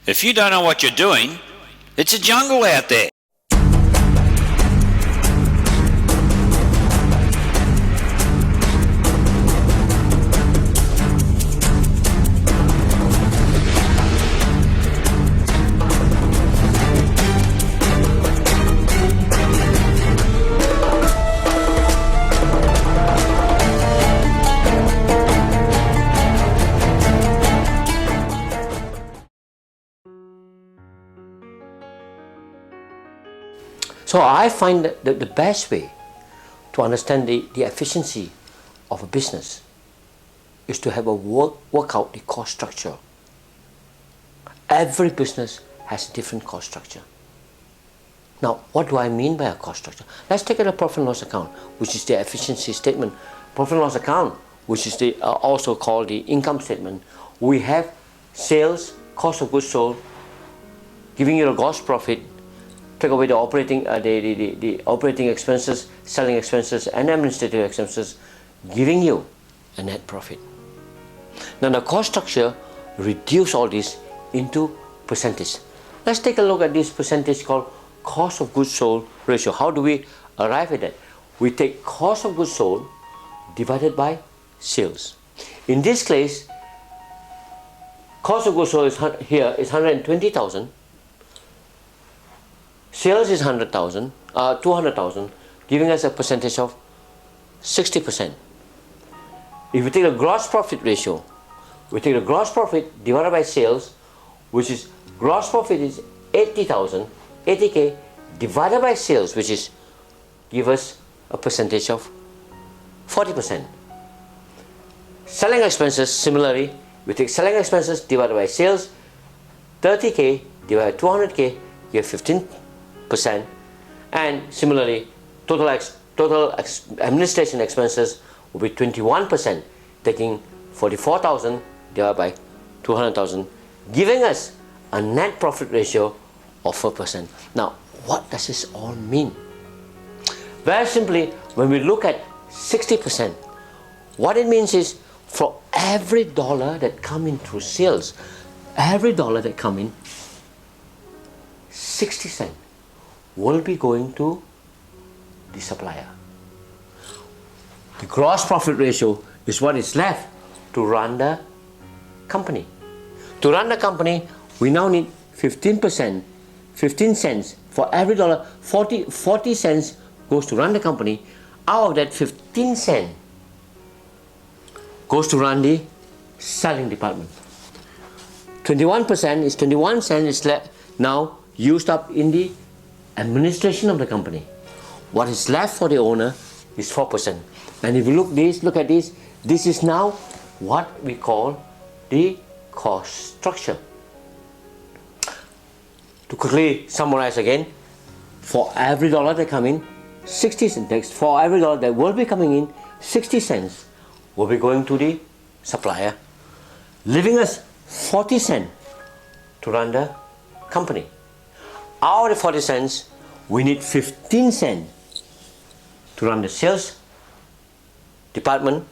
If you don't know what you're doing, it's a jungle out there. So I find that the best way to understand the efficiency of a business is to have a work out the cost structure. Every business has a different cost structure. Now, what do I mean by a cost structure? Let's take a profit and loss account, which is the efficiency statement. Profit and loss account, which is the also called the income statement. We have sales, cost of goods sold, giving you a gross profit, take away the operating the operating expenses, selling expenses, and administrative expenses, giving you a net profit. Now the cost structure reduce all this into percentage. Let's take a look at this percentage called cost of goods sold ratio. How do we arrive at that? We take cost of goods sold divided by sales. In this case, cost of goods sold is 120,000. Sales is 200,000, giving us a percentage of 60%. If we take the gross profit ratio, we take the gross profit divided by sales, which is gross profit is 80K divided by sales, which is give us a percentage of 40%. Selling expenses, similarly, we take selling expenses divided by sales, 30K divided by 200K, give 15%, and similarly total administration expenses will be 21%, taking 44,000 divided by 200,000, giving us a net profit ratio of 4%. Now, what does this all mean? Very simply, when we look at 60%, what it means is for every dollar that come in through sales, every dollar that come in, 60 cents will be going to the supplier. The gross profit ratio is what is left to run the company. To run the company, we now need 15%, 15 cents for every dollar. 40 cents goes to run the company. Out of that, 15 cents goes to run the selling department. 21% is 21 cents is now used up in the administration of the company. What is left for the owner is 4%. And if you look at this, this is now what we call the cost structure. To quickly summarize again, for every dollar that come in, 60 cents, for every dollar that will be coming in, 60 cents will be going to the supplier, leaving us 40 cents to run the company. Out of the 40 cents, we need 15 cents to run the sales department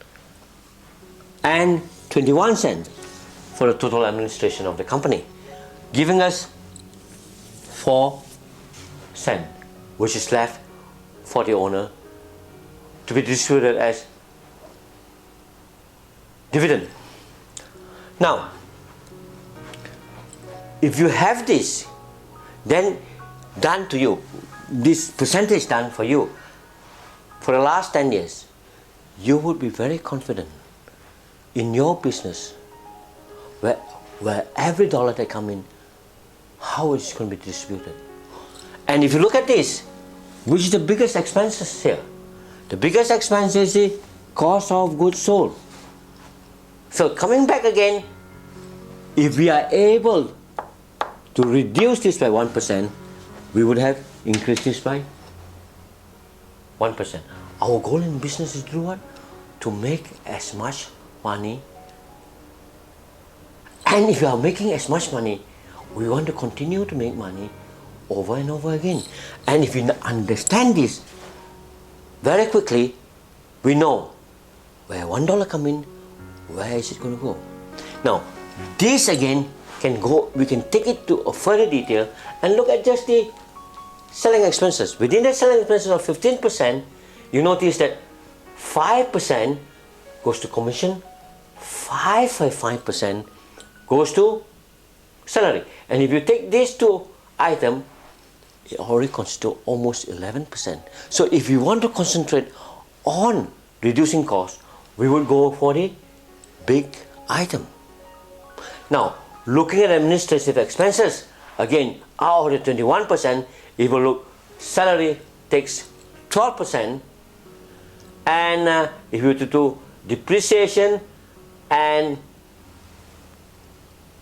and 21 cents for the total administration of the company, giving us 4 cents, which is left for the owner to be distributed as dividend. Now, if you have this, then done to you, this percentage done for you for the last 10 years, you would be very confident in your business where every dollar that come in, how it's going to be distributed. And if you look at this, which is the biggest expenses here? The biggest expense is the cost of goods sold. So coming back again, if we are able to reduce this by 1%, we would have increased this by 1%. Our goal in business is to do what? To make as much money. And if you are making as much money, we want to continue to make money over and over again. And if we understand this very quickly, we know where $1 come in, where is it going to go. Now, this again we can take it to a further detail and look at just the selling expenses. Within that selling expenses of 15%, you notice that 5% goes to commission, 5% goes to salary. And if you take these two items, it already constitutes almost 11%. So if you want to concentrate on reducing costs, we would go for the big item. Now, looking at administrative expenses, again, out of the 21%, if you look, salary takes 12%, and if you were to do depreciation and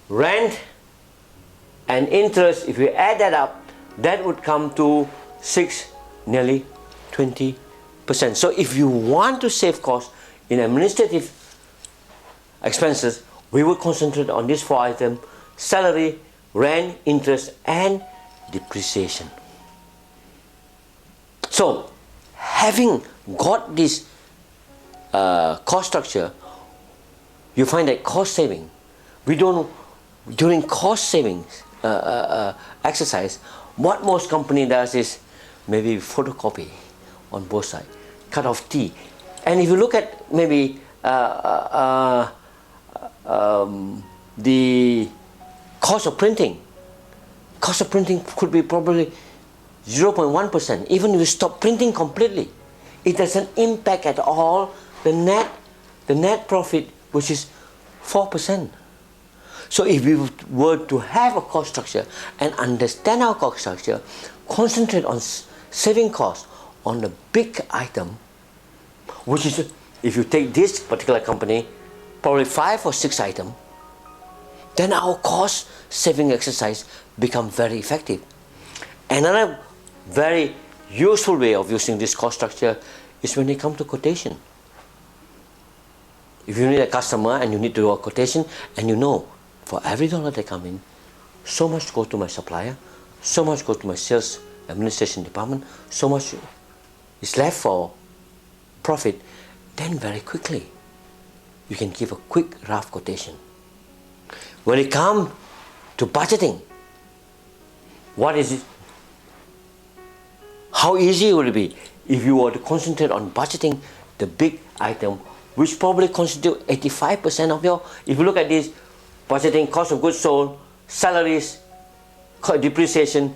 rent and interest, if you add that up, that would come to nearly 20%. So if you want to save costs in administrative expenses, we will concentrate on these four items: salary, rent, interest, and depreciation. So, having got this cost structure, you find that cost saving, during cost savings exercise, what most company does is maybe photocopy on both sides, cut off T. And if you look at maybe the cost of printing could be probably 0.1%. Even if you stop printing completely, it doesn't impact at all the net profit, which is 4%. So if we were to have a cost structure and understand our cost structure, concentrate on saving costs on the big item, which is, if you take this particular company, probably 5 or 6 items, then our cost saving exercise becomes very effective. Another very useful way of using this cost structure is when it comes to quotation. If you need a customer and you need to do a quotation, and you know for every dollar that comes in, so much goes to my supplier, so much goes to my sales administration department, so much is left for profit, then very quickly you can give a quick rough quotation. When it comes to budgeting, what is it? How easy would it be if you were to concentrate on budgeting the big item, which probably constitute 85% of your, if you look at this, budgeting cost of goods sold, salaries, depreciation,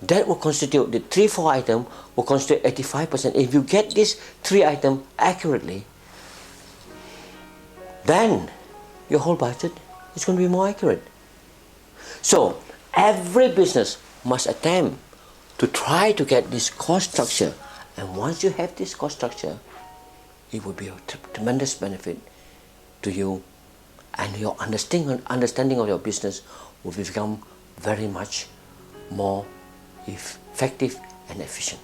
that will constitute, the 3-4 items will constitute 85%. If you get these 3 items accurately, then your whole budget is going to be more accurate. So every business must attempt to try to get this cost structure, and once you have this cost structure, it will be a tremendous benefit to you, and your understanding of your business will become very much more effective and efficient.